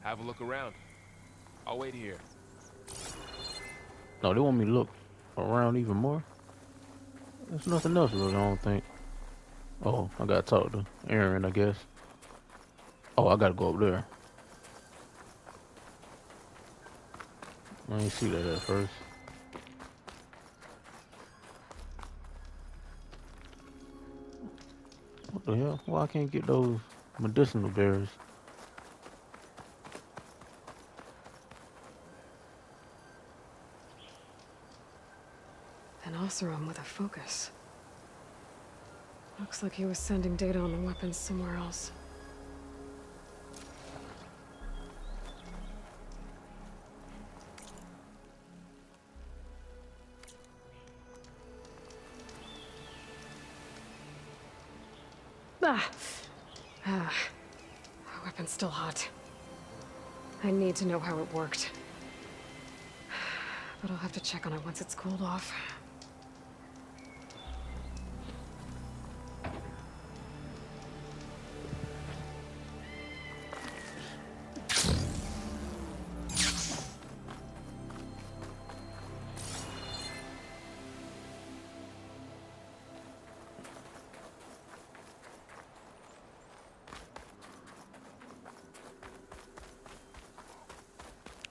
Have a look around. I'll wait here. No, they want me to look around even more. There's nothing else really, I don't think. Oh, I gotta talk to Aaron, I guess. Oh, I gotta go up there. I didn't see that at first. What the hell? Why I can't get those medicinal berries? An Oseram with a focus. Looks like he was sending data on the weapons somewhere else. Ah! Ah. The weapon's still hot. I need to know how it worked. But I'll have to check on it once it's cooled off.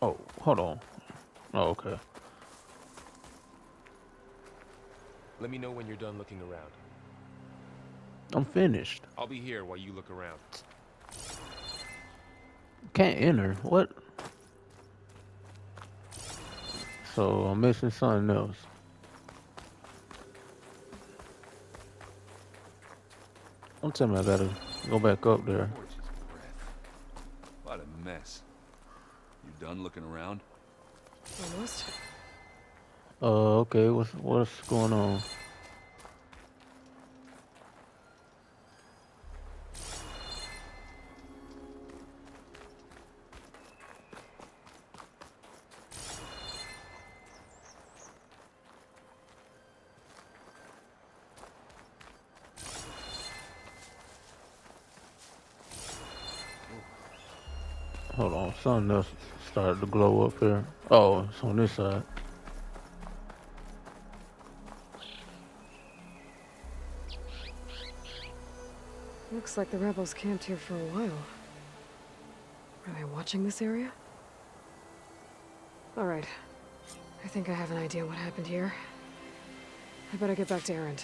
Oh, hold on. Oh, okay. Let me know when you're done looking around. I'm finished. I'll be here while you look around. Can't enter. What? So I'm missing something else. Don't tell me I gotta go back up there. Gorgeous breath. What a mess. You done looking around? Almost. Okay. What's going on? Hold on. Something else started to glow up here. Oh, it's on this side. Looks like the rebels camped here for a while. Are they watching this area? Alright. I think I have an idea what happened here. I better get back to Erend.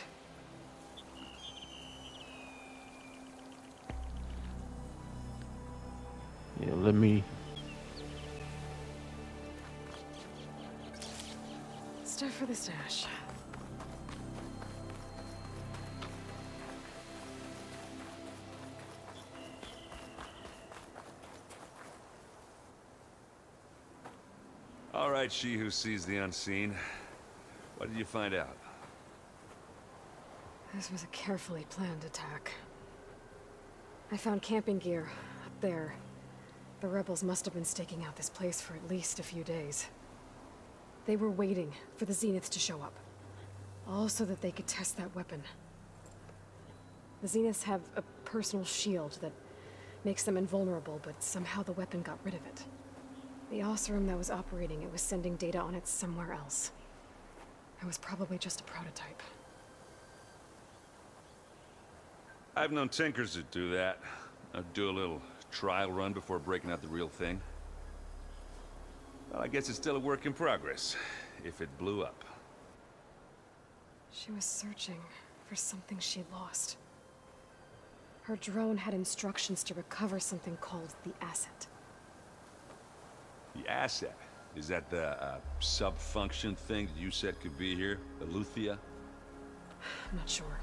Yeah, let me. Stuff for the stash. All right, she who sees the unseen. What did you find out? This was a carefully planned attack. I found camping gear up there. The rebels must have been staking out this place for at least a few days. They were waiting for the Zeniths to show up. All so that they could test that weapon. The Zeniths have a personal shield that makes them invulnerable, but somehow the weapon got rid of it. The Oseram that was operating it was sending data on it somewhere else. It was probably just a prototype. I've known tinkers that do that. I'd do a little trial run before breaking out the real thing. Well, I guess it's still a work in progress, if it blew up. She was searching for something she lost. Her drone had instructions to recover something called the asset. The asset? Is that the sub-function thing that you said could be here? The Luthia? I'm not sure.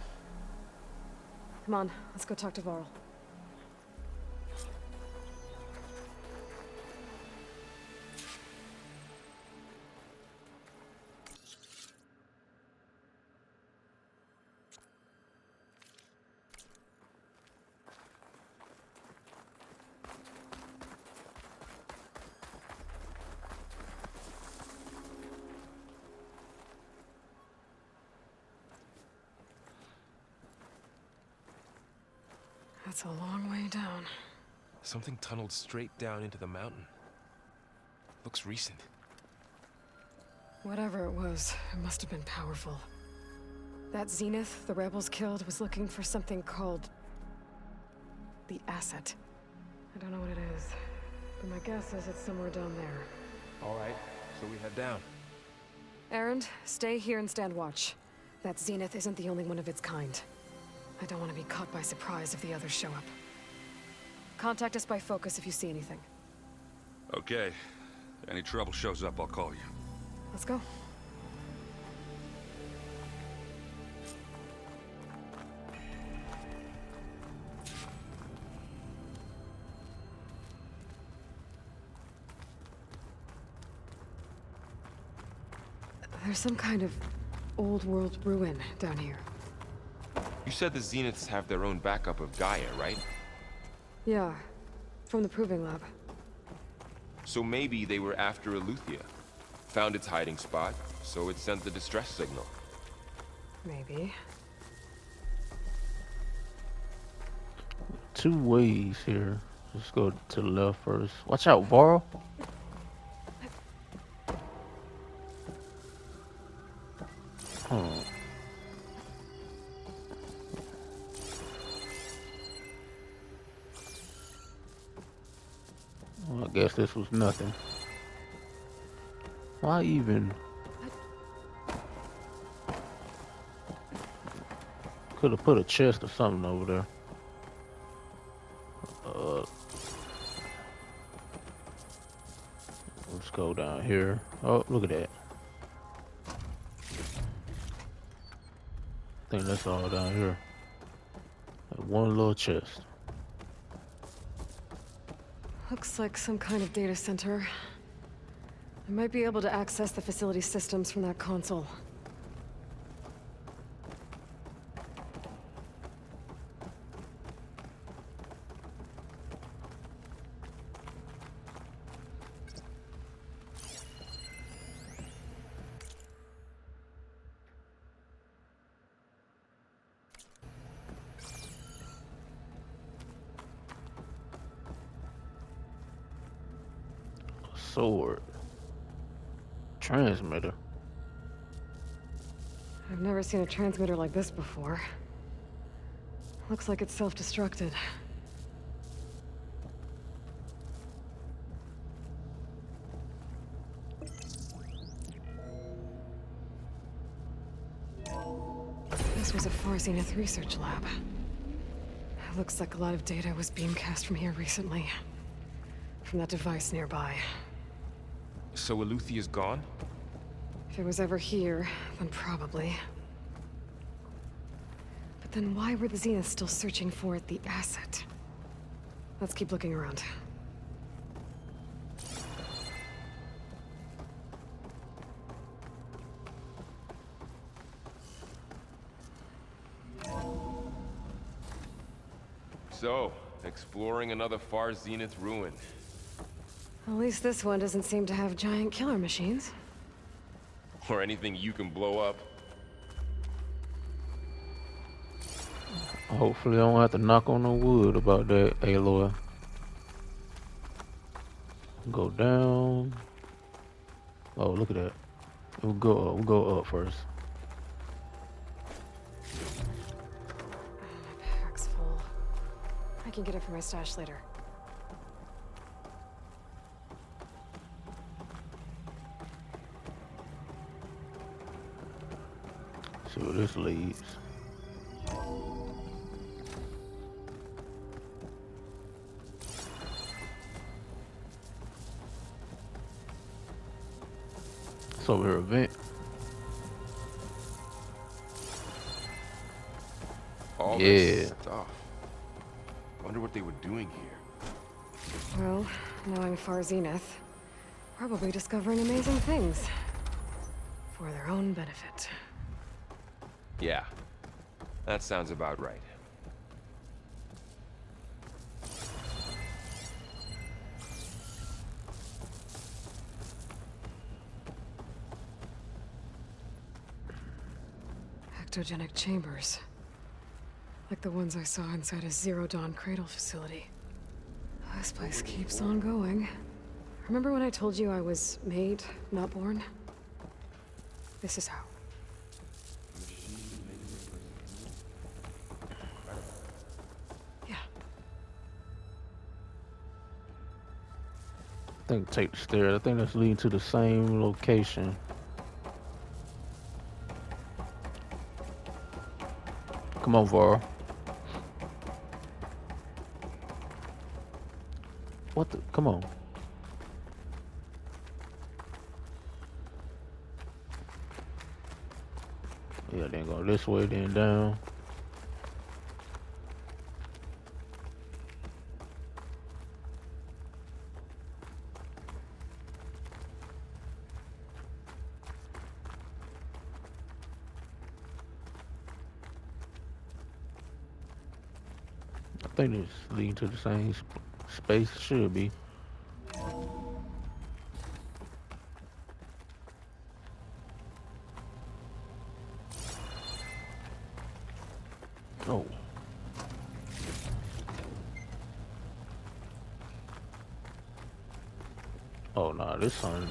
Come on, let's go talk to Varl. That's a long way down. Something tunneled straight down into the mountain. Looks recent. Whatever it was, it must have been powerful. That Zenith the rebels killed was looking for something called the asset. I don't know what it is, but my guess is it's somewhere down there. All right, so we head down. Erend, stay here and stand watch. That Zenith isn't the only one of its kind. I don't want to be caught by surprise if the others show up. Contact us by focus if you see anything. Okay. Any trouble shows up, I'll call you. Let's go. There's some kind of old world ruin down here. You said the Zeniths have their own backup of Gaia, right? Yeah, from the proving lab. So maybe they were after Aletheia. Found its hiding spot, so it sent the distress signal. Maybe. Two ways here. Let's go to the left first. Watch out, Varl. Well, I guess this was nothing. Why even? Could have put a chest or something over there. Let's go down here. Oh, look at that. I think that's all down here. Like one little chest. Looks like some kind of data center. I might be able to access the facility systems from that console. Sword. Transmitter. I've never seen a transmitter like this before. Looks like it's self-destructed. This was a Far Zenith research lab. Looks like a lot of data was beamcast from here recently. From that device nearby. So Aletheia's gone? If it was ever here, then probably. But then why were the Zeniths still searching for the asset? Let's keep looking around. So, exploring another Far Zenith ruin. At least this one doesn't seem to have giant killer machines. Or anything you can blow up. Hopefully I don't have to knock on no wood about that, Aloy. Go down. Oh, look at that. We'll go up first. My pack's full. I can get it from my stash later. See where this leads. It's over here, a vent. All Yeah. this stuff. Wonder what they were doing here. Well, knowing Far Zenith, probably discovering amazing things. For their own benefit. Yeah, that sounds about right. Ectogenic chambers. Like the ones I saw inside a Zero Dawn cradle facility. This place keeps on going. Remember when I told you I was made, not born? This is how. Yeah. I think take the stairs. I think that's leading to the same location. Come on, Varl. What the? Come on. Yeah, then go this way, then down. I think it's leading to the same space. Should be. Oh. Oh, nah, this one.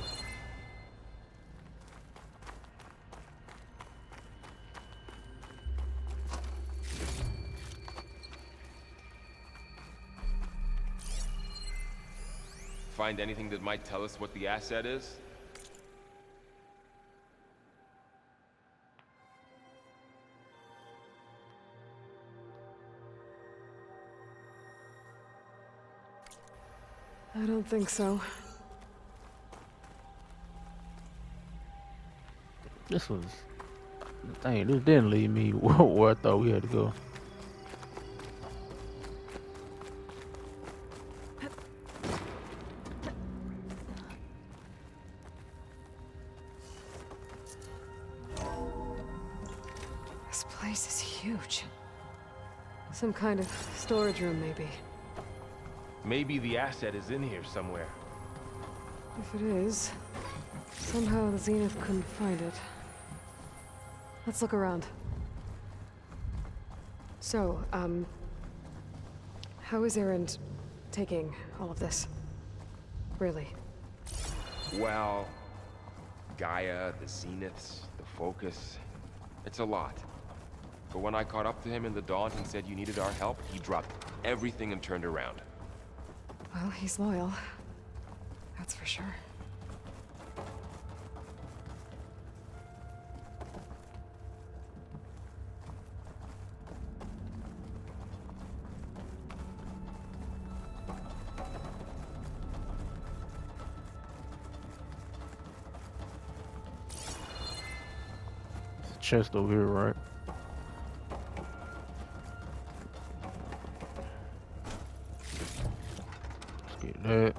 Find anything that might tell us what the asset is? I don't think so. This was. Dang, this didn't lead me where I thought we had to go. This place is huge. Some kind of storage room, maybe. Maybe the asset is in here somewhere. If it is, somehow the Zenith couldn't find it. Let's look around. So, how is Erend taking all of this? Really? Well, Gaia, the Zeniths, the Focus. It's a lot. But when I caught up to him in the Daunt and said you needed our help, he dropped everything and turned around. Well, he's loyal. That's for sure. There's a chest over here, right? Let's get that.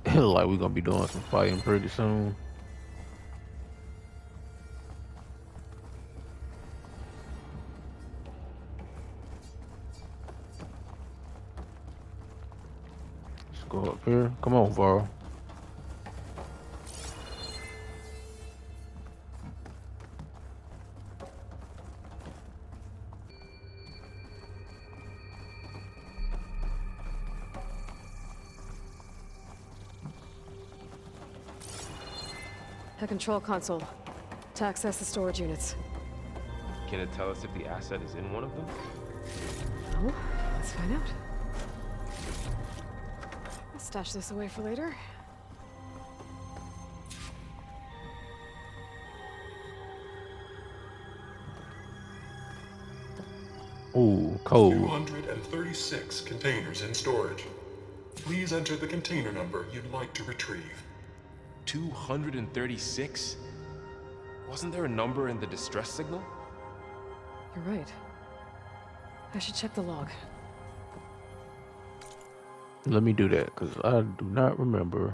It look like we're gonna be doing some fighting pretty soon. Let's go up here. Come on, Varl. A control console to access the storage units. Can it tell us if the asset is in one of them? No? Let's find out. I'll stash this away for later. Ooh, code. 236 containers in storage. Please enter the container number you'd like to retrieve. 236? Wasn't there a number in the distress signal? You're right. I should check the log. Let me do that, because I do not remember.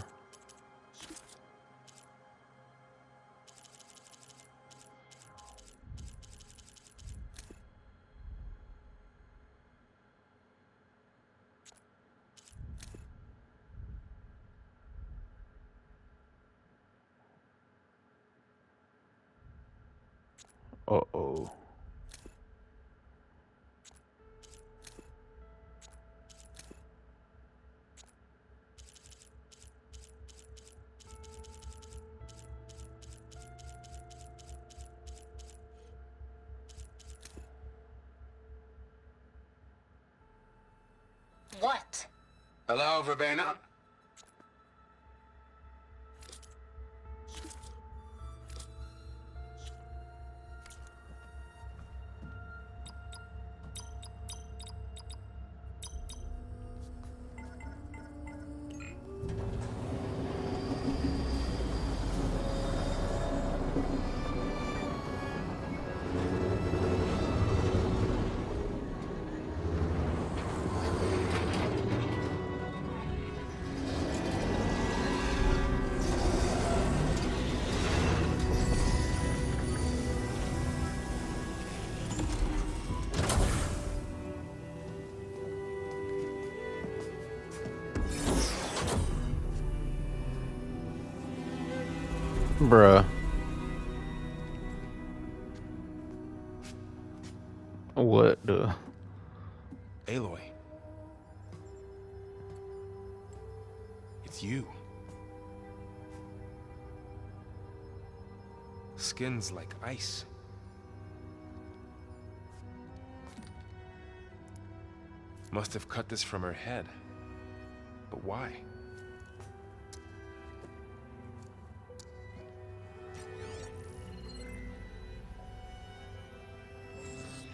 Uh-oh. What? Hello, Verbena? Bruh. What the? Aloy. It's you. Skin's like ice. Must have cut this from her head. But why?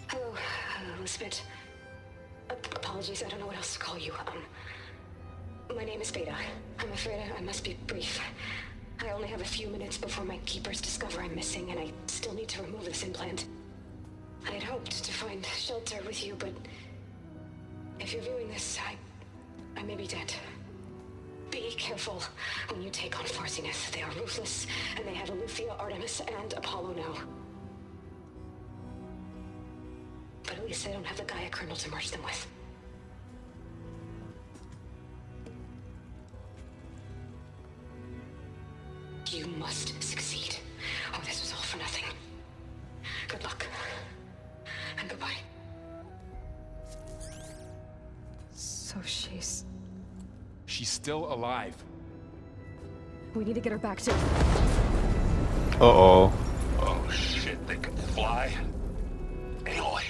Hello, Elizabeth. Apologies, I don't know what else to call you. My name is Beta. I'm afraid I must be brief. I only have a few minutes before my keepers discover I'm missing, and I still need to remove this implant. I had hoped to find shelter with you, but if you're viewing this, I may be dead. Be careful when you take on Farsiness. They are ruthless, and they have Aletheia, Artemis, and Apollo now. But at least I don't have the Gaia kernel to merge them with. You must succeed. Oh, this was all for nothing. Good luck. And goodbye. So she's... She's still alive. We need to get her back to... Uh-oh. Oh, shit, they can fly? Aloy!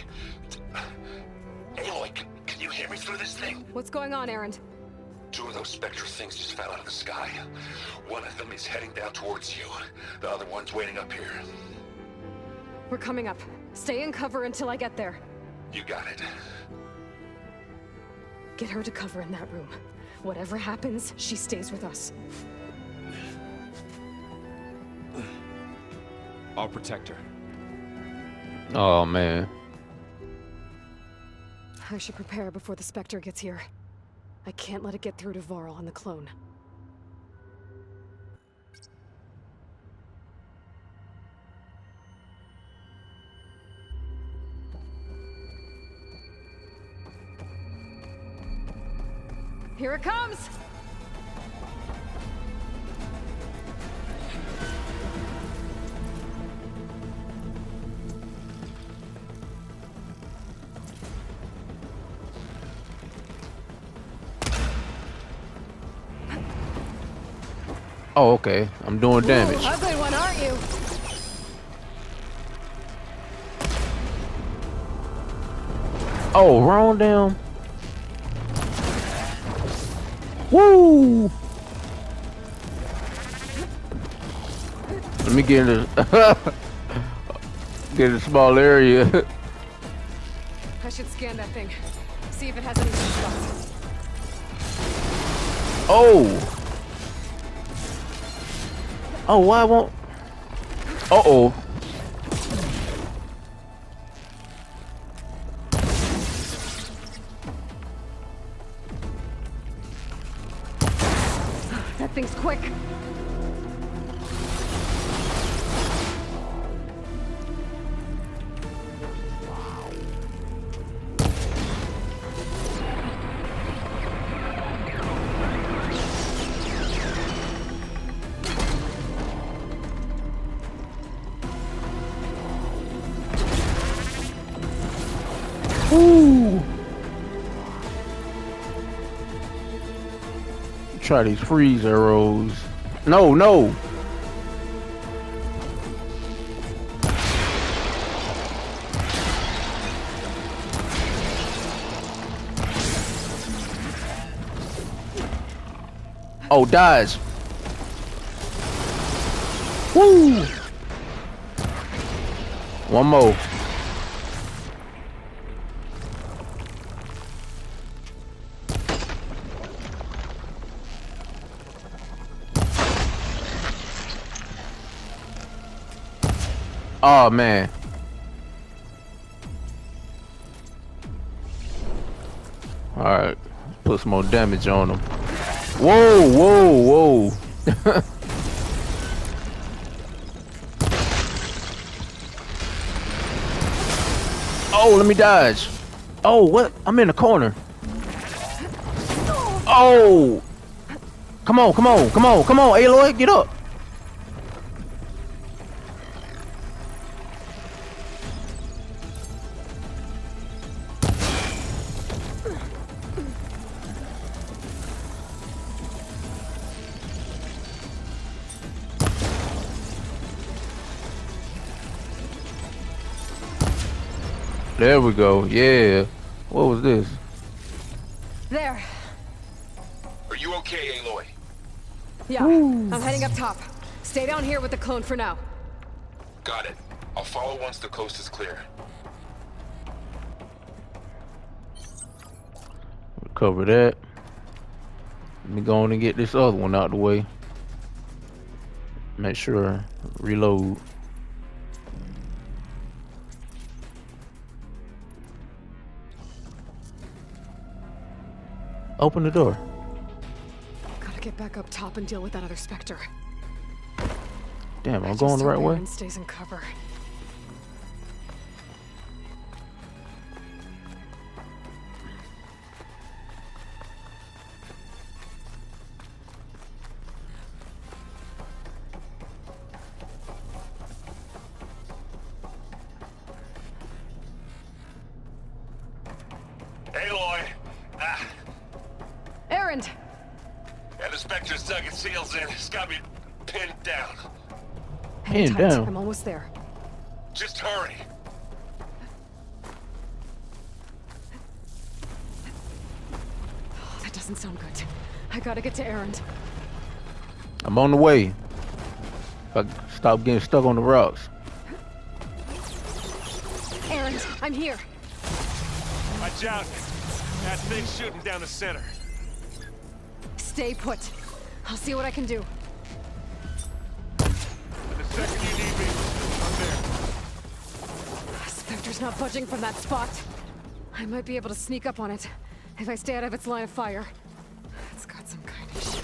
Aloy, can you hear me through this thing? What's going on, Erend? Two of those spectral things just fell out of the sky. One of them is heading down towards you. The other one's waiting up here. We're coming up. Stay in cover until I get there. You got it. Get her to cover in that room. Whatever happens, she stays with us. I'll protect her. Oh, man. I should prepare before the Spectre gets here. I can't let it get through to Varl and the clone. Here it comes! Oh, okay. I'm doing damage. Ooh, ugly one, aren't you? Oh, wrong damn. Woo! Let me get in a get in a small area. I should scan that thing. See if it has any weak spots. Oh! Oh, why won't? Uh-oh. That thing's quick. Ooh. Try these freeze arrows. No, no. Oh, dodge. Woo! One more. Oh, man. All right. Put some more damage on them. Whoa, whoa, whoa. Oh, let me dodge. Oh, what? I'm in the corner. Oh. Come on, come on, come on, come on, Aloy, get up. There we go. Yeah. What was this? There. Are you okay, Aloy? Yeah, I'm heading up top. Stay down here with the clone for now. Got it. I'll follow once the coast is clear. Cover that. Let me go on and get this other one out the way. Make sure reload. Open the door. Gotta get back up top and deal with that other Spectre. Damn, I'm going the right way. Aaron stays in cover. Aloy! Aaron! Yeah, the Spectre's dug its heels in. It's got me pinned down. Hang Pinned tight. down? I'm almost there. Just hurry. Oh, that doesn't sound good. I gotta get to Aaron. I'm on the way. If I stop getting stuck on the rocks. Aaron, I'm here. Watch out. That thing's shooting down the center. Stay put. I'll see what I can do. The second you need me, I'm there. Spectre's not budging from that spot. I might be able to sneak up on it if I stay out of its line of fire. It's got some kind of shit.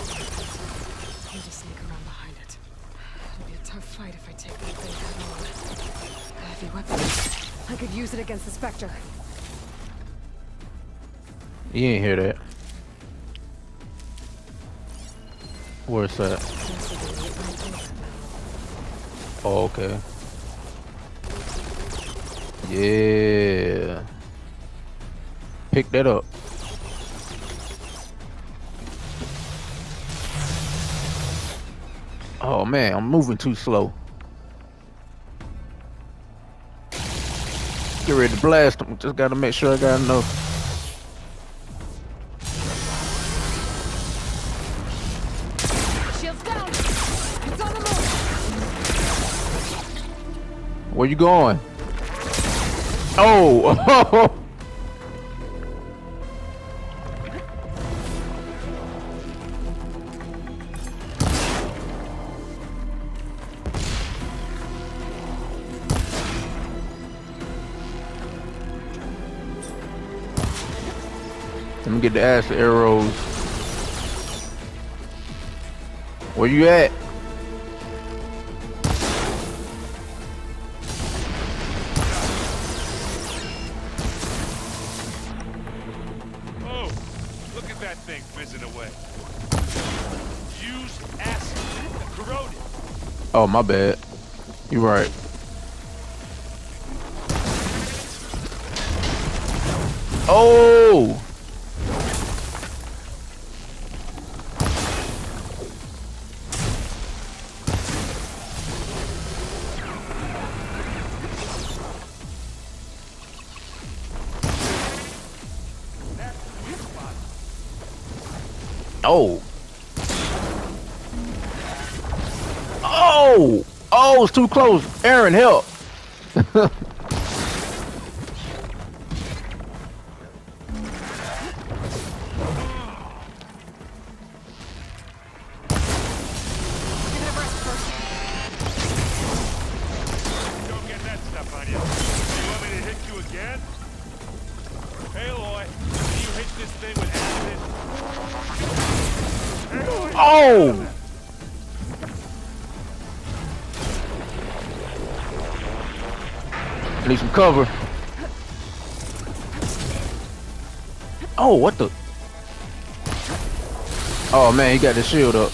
Need to sneak around behind it. It'll be a tough fight if I take that thing head on. A heavy weapon. I could use it against the Spectre. You ain't hear that. Where's that? Oh, okay. Yeah. Pick that up. Oh man, I'm moving too slow. Get ready to blast them. Just gotta make sure I got enough. Shields down! It's on the move! Where you going? Oh! Let me get the ass arrows. Where you at? Oh, look at that thing fizzing away. Used acid. Corroded. Oh, my bad. You right. Oh! Oh. Oh! Oh, it's too close. Aaron, help. Don't get that stuff on you. You want me to hit you again? Hey, Aloy, can you hit this thing with acid? Hey, Aloy, Oh! I need some cover. Oh, what the? Oh man, he got the shield up.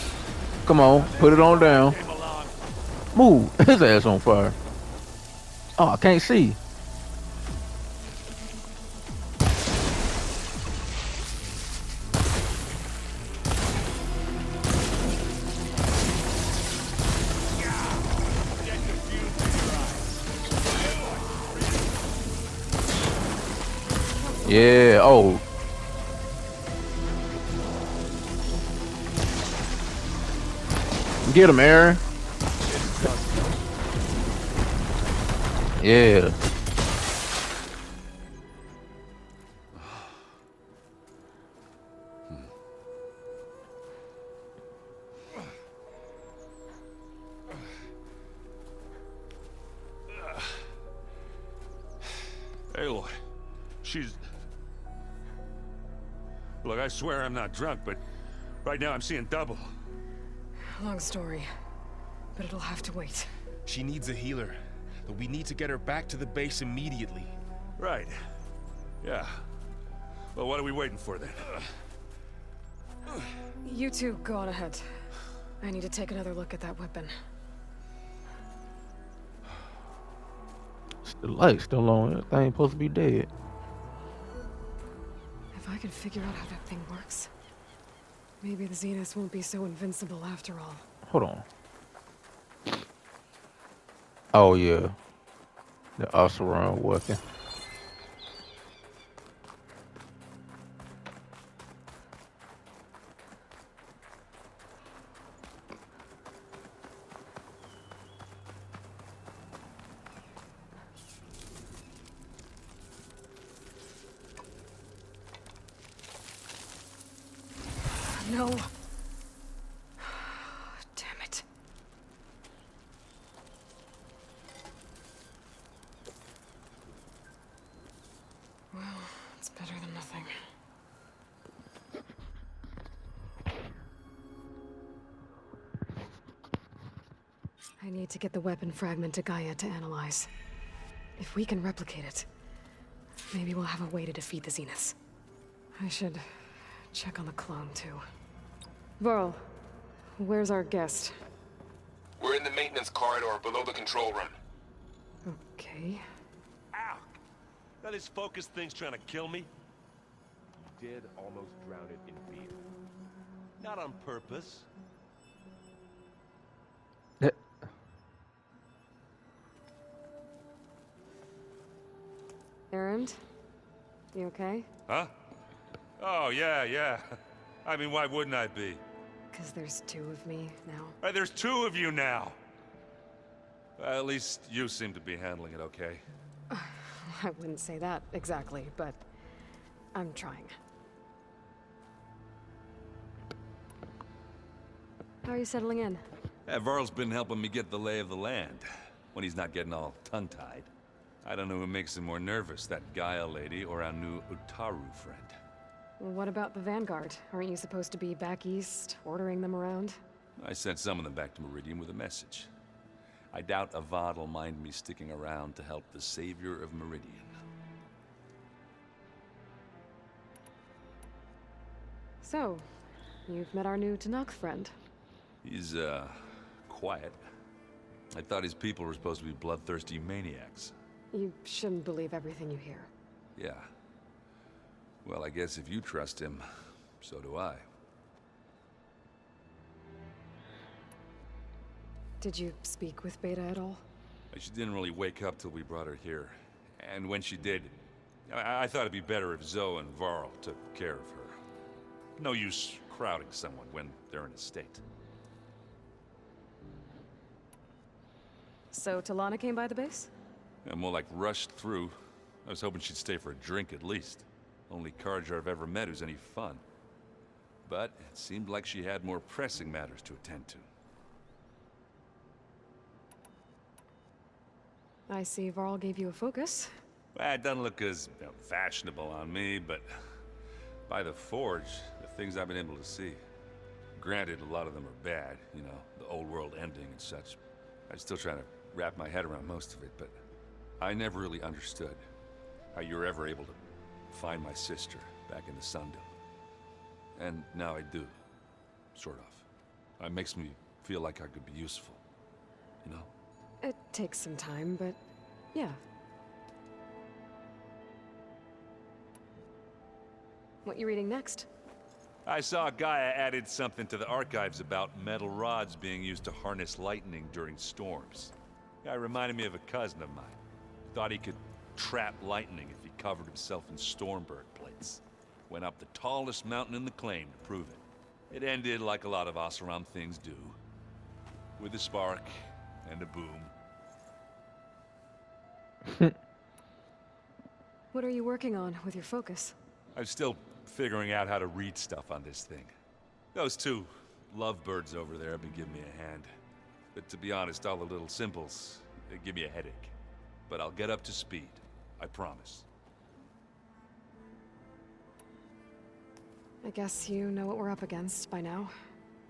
Come on, put it on down. came along. Move. His ass on fire. Oh, I can't see. Get confused in your eyes. Yeah. Oh. Get him, Aaron. Yeah. Aloy, she's... Look, I swear I'm not drunk, but right now I'm seeing double. Long story, but it'll have to wait. She needs a healer, but we need to get her back to the base immediately. Right. Yeah. Well, what are we waiting for then? You two go on ahead. I need to take another look at that weapon. The light's still on. That thing supposed to be dead. If I can figure out how that thing works, maybe the Zeniths won't be so invincible after all. Hold on. Oh yeah. The Oseron weapon. No. Damn it. Well, it's better than nothing. I need to get the weapon fragment to Gaia to analyze. If we can replicate it, maybe we'll have a way to defeat the Zeniths. I should check on the clone, too. Varl, where's our guest? We're in the maintenance corridor below the control room. Okay. Ow! Now this focus thing's trying to kill me? You did almost drown it in fear. Not on purpose. Errand? You okay? Huh? Oh, yeah. I mean, why wouldn't I be? Because there's two of me now. There's two of you now! At least you seem to be handling it okay. I wouldn't say that exactly, but I'm trying. How are you settling in? Varl's been helping me get the lay of the land, when he's not getting all tongue-tied. I don't know who makes him more nervous, that Gaia lady or our new Utaru friend. Well, what about the Vanguard? Aren't you supposed to be back east, ordering them around? I sent some of them back to Meridian with a message. I doubt Avad will mind me sticking around to help the savior of Meridian. So, you've met our new Tanakh friend. He's, quiet. I thought his people were supposed to be bloodthirsty maniacs. You shouldn't believe everything you hear. Yeah. Well, I guess if you trust him, so do I. Did you speak with Beta at all? She didn't really wake up till we brought her here. And when she did, I thought it'd be better if Zoe and Varl took care of her. No use crowding someone when they're in a state. So Talana came by the base? Yeah, more like rushed through. I was hoping she'd stay for a drink at least. Only Carja I've ever met who's any fun. But it seemed like she had more pressing matters to attend to. I see Varl gave you a focus. Well, it doesn't look as fashionable on me, but by the Forge, the things I've been able to see. Granted, a lot of them are bad, you know, the old world ending and such. I'm still trying to wrap my head around most of it, but I never really understood how you were ever able to find my sister back in the Sundom. And now I do, sort of. It makes me feel like I could be useful, you know? It takes some time, but yeah. What you reading next? I saw Gaia added something to the archives about metal rods being used to harness lightning during storms. Guy reminded me of a cousin of mine. Thought he could trap lightning if he covered himself in Stormbird plates. Went up the tallest mountain in the claim to prove it. It ended like a lot of Oseram things do. With a spark and a boom. What are you working on with your focus? I'm still figuring out how to read stuff on this thing. Those two lovebirds over there have been giving me a hand. But to be honest, all the little symbols, they give me a headache. But I'll get up to speed. I promise. I guess you know what we're up against by now.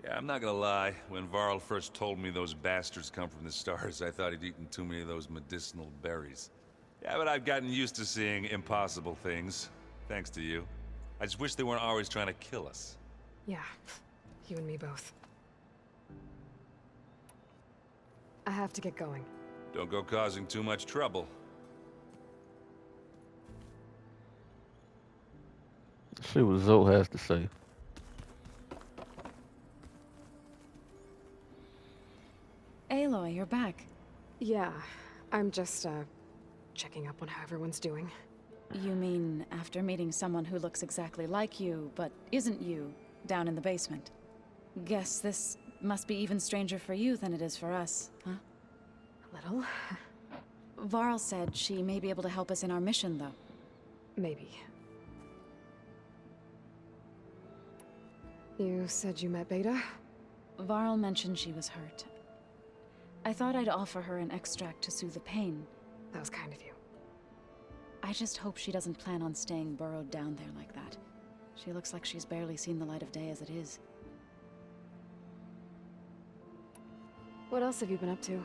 Yeah, I'm not gonna lie. When Varl first told me those bastards come from the stars, I thought he'd eaten too many of those medicinal berries. Yeah, but I've gotten used to seeing impossible things. Thanks to you. I just wish they weren't always trying to kill us. Yeah, you and me both. I have to get going. Don't go causing too much trouble. Let's see what Zoe has to say. Aloy, you're back. Yeah, I'm just, checking up on how everyone's doing. You mean after meeting someone who looks exactly like you, but isn't you, down in the basement? Guess this must be even stranger for you than it is for us, huh? A little. Varl said she may be able to help us in our mission, though. Maybe. You said you met Beta? Varl mentioned she was hurt. I thought I'd offer her an extract to soothe the pain. That was kind of you. I just hope she doesn't plan on staying burrowed down there like that. She looks like she's barely seen the light of day as it is. What else have you been up to?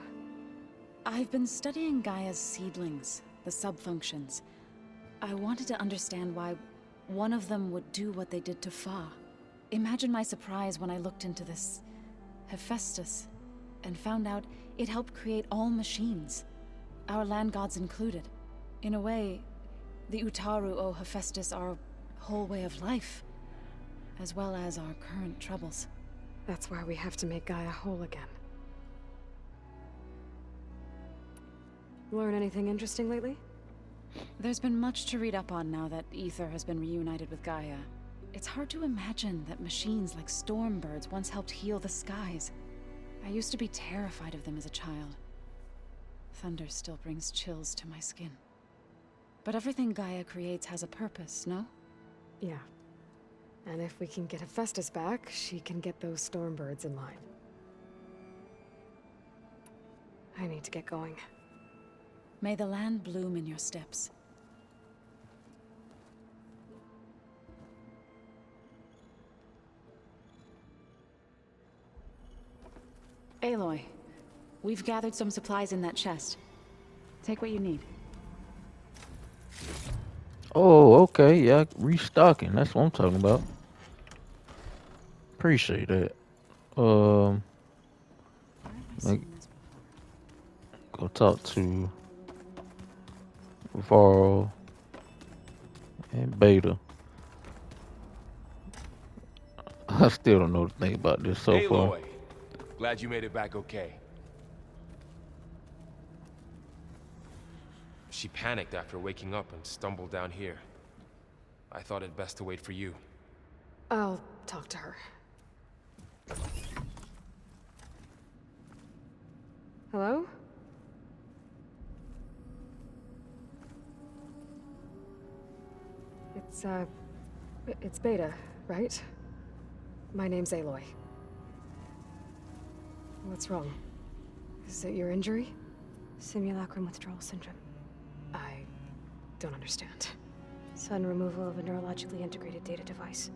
I've been studying Gaia's seedlings, the subfunctions. I wanted to understand why one of them would do what they did to Fa. Imagine my surprise when I looked into this Hephaestus and found out it helped create all machines, our land gods included. In a way, the Utaru owe Hephaestus our whole way of life, as well as our current troubles. That's why we have to make Gaia whole again. Learn anything interesting lately? There's been much to read up on now that Ether has been reunited with Gaia. It's hard to imagine that machines like Stormbirds once helped heal the skies. I used to be terrified of them as a child. Thunder still brings chills to my skin. But everything Gaia creates has a purpose, no? Yeah. And if we can get Hephaestus back, she can get those Stormbirds in line. I need to get going. May the land bloom in your steps. Aloy, we've gathered some supplies in that chest. Take what you need. Oh, okay. Yeah, restocking. That's what I'm talking about. Appreciate that. Like, go talk to Varl and Beta. I still don't know the thing about this so far. Aloy, glad you made it back okay. She panicked after waking up and stumbled down here. I thought it best to wait for you. I'll talk to her. Hello? It's Beta, right? My name's Aloy. What's wrong? Is it your injury? Simulacrum withdrawal syndrome. I don't understand. Sudden removal of a neurologically integrated data device.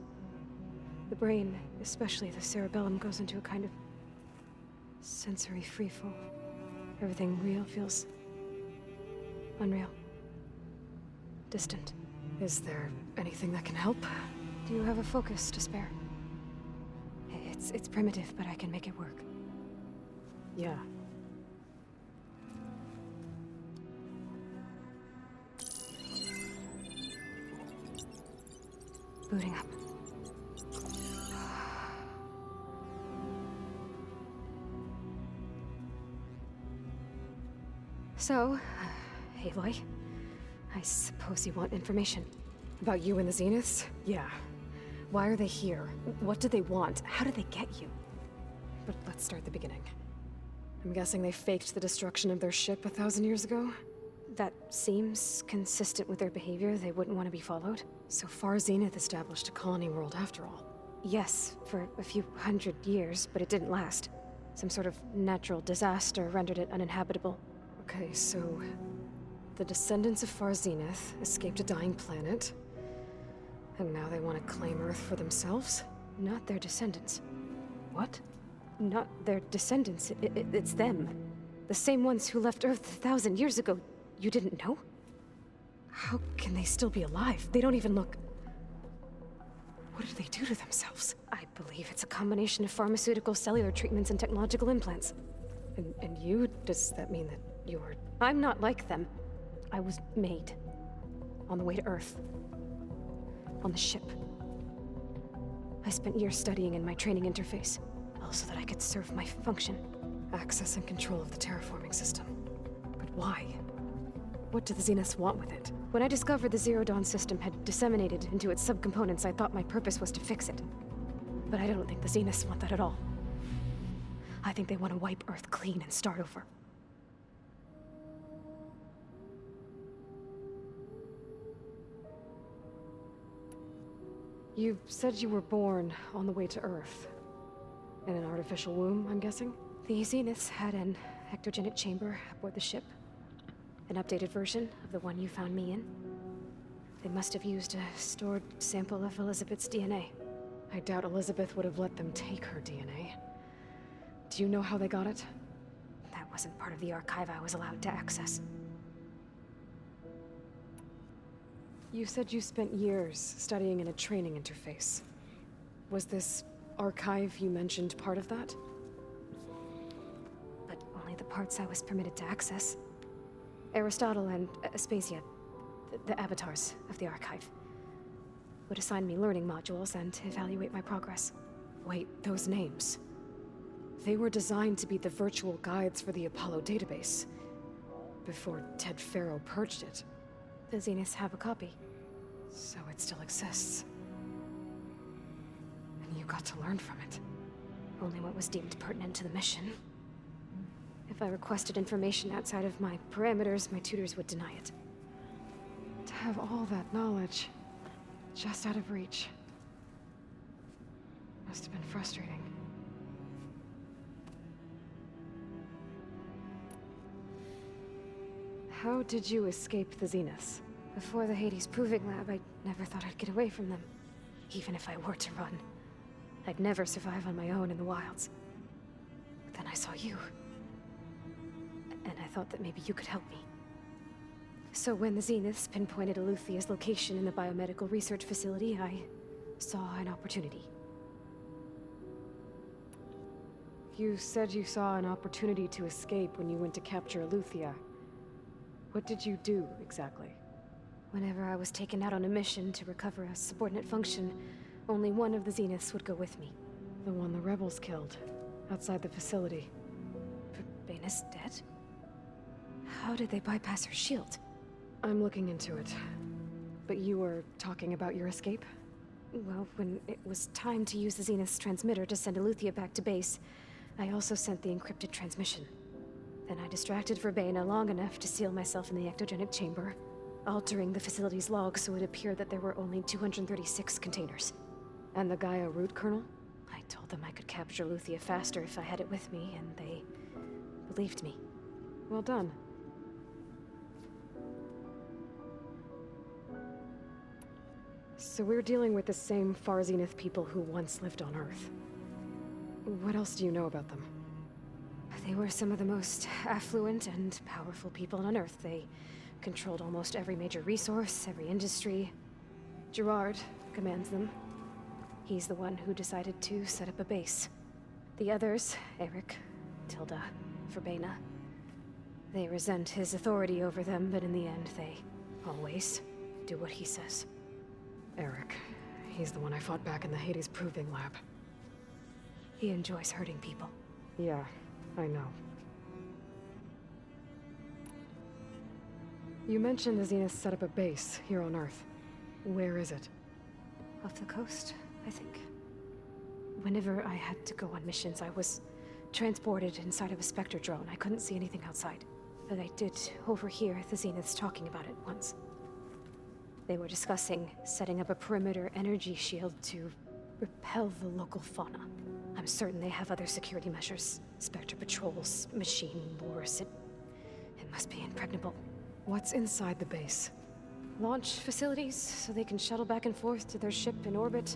The brain, especially the cerebellum, goes into a kind of sensory freefall. Everything real feels unreal. Distant. Is there anything that can help? Do you have a focus to spare? It's primitive, but I can make it work. Yeah. Booting up. So, Aloy, I suppose you want information. About you and the Zeniths? Yeah. Why are they here? What do they want? How did they get you? But let's start at the beginning. I'm guessing they faked the destruction of their ship 1,000 years ago? That seems consistent with their behavior. They wouldn't want to be followed. So far, Zenith established a colony world after all. Yes, for a few hundred years, but it didn't last. Some sort of natural disaster rendered it uninhabitable. Okay, so the descendants of Far Zenith escaped a dying planet, and now they want to claim Earth for themselves? Not their descendants. What? Not their descendants. It's them. The same ones who left Earth 1,000 years ago. You didn't know? How can they still be alive? They don't even look... What do they do to themselves? I believe it's a combination of pharmaceutical, cellular treatments, and technological implants. And you? Does that mean that you're... I'm not like them. I was made. On the way to Earth. On the ship. I spent years studying in my training interface, so that I could serve my function. Access and control of the terraforming system. But why? What do the Zeniths want with it? When I discovered the Zero Dawn system had disseminated into its subcomponents, I thought my purpose was to fix it. But I don't think the Zeniths want that at all. I think they want to wipe Earth clean and start over. You said you were born on the way to Earth. In an artificial womb, I'm guessing? The Zeniths had an ectogenic chamber aboard the ship. An updated version of the one you found me in. They must have used a stored sample of Elizabeth's DNA. I doubt Elizabeth would have let them take her DNA. Do you know how they got it? That wasn't part of the archive I was allowed to access. You said you spent years studying in a training interface. Was this archive you mentioned part of that? But only the parts I was permitted to access. Aristotle and Aspasia, the avatars of the archive, would assign me learning modules and evaluate my progress. Wait, those names. They were designed to be the virtual guides for the Apollo database, before Ted Faro purged it. The Zeniths have a copy. So it still exists. And you got to learn from it. Only what was deemed pertinent to the mission. If I requested information outside of my parameters, my tutors would deny it. To have all that knowledge, just out of reach, must have been frustrating. How did you escape the Zeniths? Before the Hades Proving Lab, I never thought I'd get away from them. Even if I were to run. I'd never survive on my own in the wilds. But then I saw you. And I thought that maybe you could help me. So when the Zeniths pinpointed Eluthia's location in the biomedical research facility, I saw an opportunity. You said you saw an opportunity to escape when you went to capture Eluthia. What did you do, exactly? Whenever I was taken out on a mission to recover a subordinate function, only one of the Zeniths would go with me. The one the rebels killed, outside the facility. But Baina's dead? How did they bypass her shield? I'm looking into it. But you were talking about your escape? Well, when it was time to use the Zenith's transmitter to send Eluthia back to base, I also sent the encrypted transmission. Then I distracted Verbena long enough to seal myself in the ectogenic chamber, altering the facility's log so it appeared that there were only 236 containers. And the Gaia root kernel? I told them I could capture Luthia faster if I had it with me, and they believed me. Well done. So we're dealing with the same Far Zenith people who once lived on Earth. What else do you know about them? They were some of the most affluent and powerful people on Earth. They controlled almost every major resource, every industry. Gerard commands them. He's the one who decided to set up a base. The others, Eric, Tilda, Verbena, they resent his authority over them, but in the end, they always do what he says. Eric. He's the one I fought back in the Hades Proving Lab. He enjoys hurting people. Yeah, I know. You mentioned the Zenith set up a base here on Earth. Where is it? Off the coast, I think. Whenever I had to go on missions, I was transported inside of a Spectre drone. I couldn't see anything outside. But I did overhear the Zeniths talking about it once. They were discussing setting up a perimeter energy shield to repel the local fauna. I'm certain they have other security measures. Spectre patrols, machine wars. It must be impregnable. What's inside the base? Launch facilities, so they can shuttle back and forth to their ship in orbit.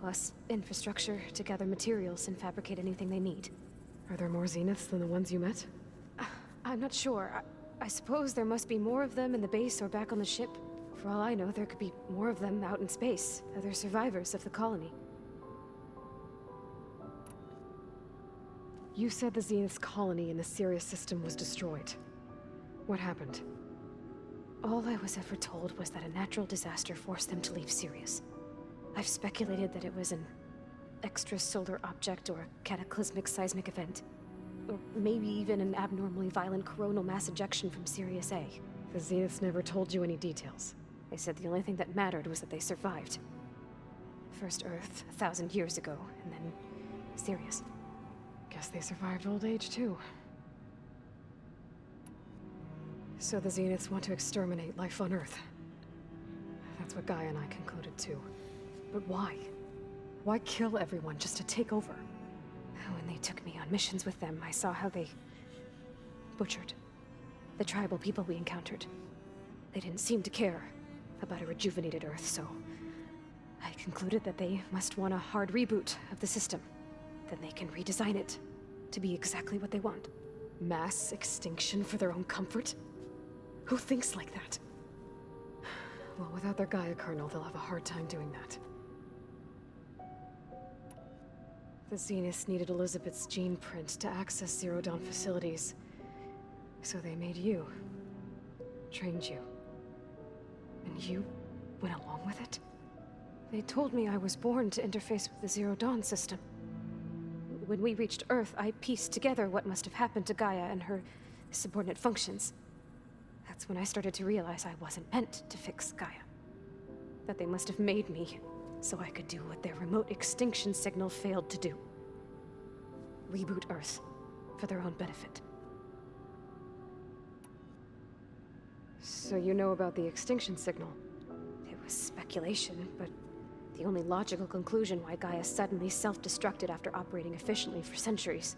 Plus, infrastructure to gather materials and fabricate anything they need. Are there more Zeniths than the ones you met? I'm not sure. I suppose there must be more of them in the base or back on the ship. For all I know, there could be more of them out in space. Other survivors of the colony. You said the Zenith's colony in the Sirius system was destroyed. What happened? All I was ever told was that a natural disaster forced them to leave Sirius. I've speculated that it was an extrasolar object or a cataclysmic seismic event. Or maybe even an abnormally violent coronal mass ejection from Sirius A. The Zeniths never told you any details. They said the only thing that mattered was that they survived. First Earth, 1,000 years ago, and then Sirius. Guess they survived old age, too. So the Zeniths want to exterminate life on Earth. That's what Gaia and I concluded, too. But why? Why kill everyone just to take over? When they took me on missions with them, I saw how they butchered the tribal people we encountered. They didn't seem to care about a rejuvenated Earth, so I concluded that they must want a hard reboot of the system. Then they can redesign it to be exactly what they want. Mass extinction for their own comfort? Who thinks like that? Well, without their Gaia kernel, they'll have a hard time doing that. The Zeniths needed Elizabeth's gene print to access Zero Dawn facilities. So they made you. Trained you. And you went along with it? They told me I was born to interface with the Zero Dawn system. When we reached Earth, I pieced together what must have happened to Gaia and her subordinate functions. That's when I started to realize I wasn't meant to fix Gaia. That they must have made me so I could do what their remote extinction signal failed to do. Reboot Earth for their own benefit. So you know about the extinction signal? It was speculation, but the only logical conclusion why Gaia suddenly self-destructed after operating efficiently for centuries.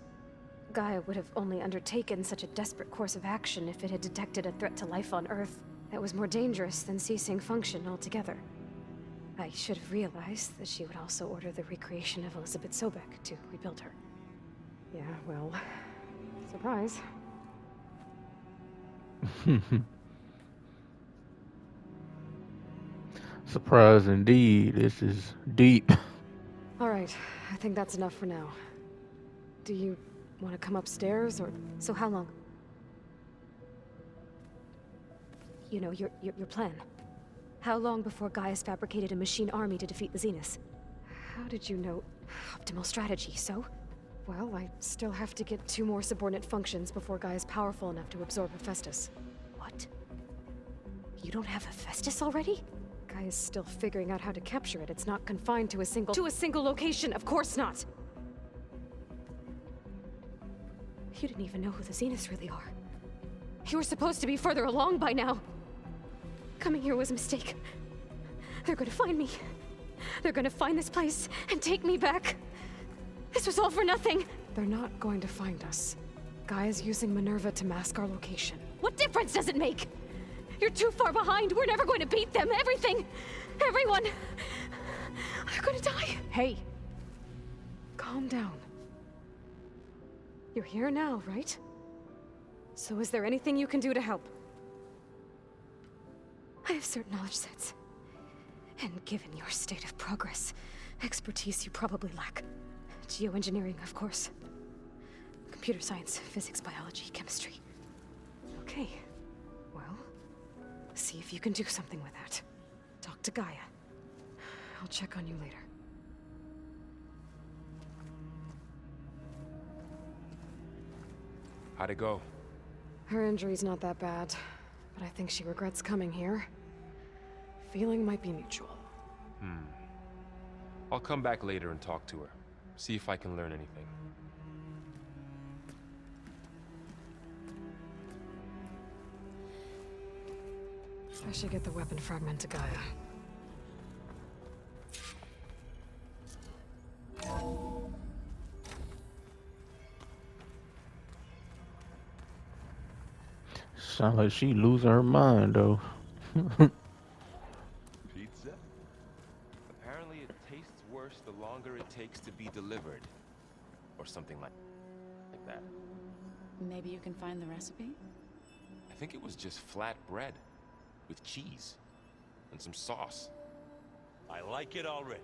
Gaia would have only undertaken such a desperate course of action if it had detected a threat to life on Earth that was more dangerous than ceasing function altogether. I should have realized that she would also order the recreation of Elizabeth Sobek to rebuild her. Yeah, well, surprise. Surprise indeed. This is deep. All right, I think that's enough for now. Do you want to come upstairs, or... So how long? You know, your plan. How long before Gaia's fabricated a machine army to defeat the Zeniths? How did you know? Optimal strategy, so? Well, I still have to get 2 more subordinate functions before Gaia's powerful enough to absorb Hephaestus. What? You don't have Hephaestus already? Gaia's still figuring out how to capture it. It's not confined to a single... To a single location, of course not! You didn't even know who the Zeniths really are. You were supposed to be further along by now. Coming here was a mistake. They're gonna find me. They're gonna find this place and take me back. This was all for nothing. They're not going to find us. Gaia's using Minerva to mask our location. What difference does it make? You're too far behind. We're never going to beat them. Everything, everyone, they're gonna die. Hey, calm down. You're here now, right? So is there anything you can do to help? I have certain knowledge sets. And given your state of progress, expertise you probably lack. Geoengineering, of course. Computer science, physics, biology, chemistry. Okay. Well, see if you can do something with that. Talk to Gaia. I'll check on you later. How'd it go? Her injury's not that bad, but I think she regrets coming here. Feeling might be mutual. I'll come back later and talk to her. See if I can learn anything. I should get the weapon fragment to Gaia. Sound like she losing her mind though. Pizza? Apparently it tastes worse the longer it takes to be delivered. Or something like that. Maybe you can find the recipe? I think it was just flat bread. With cheese. And some sauce. I like it already.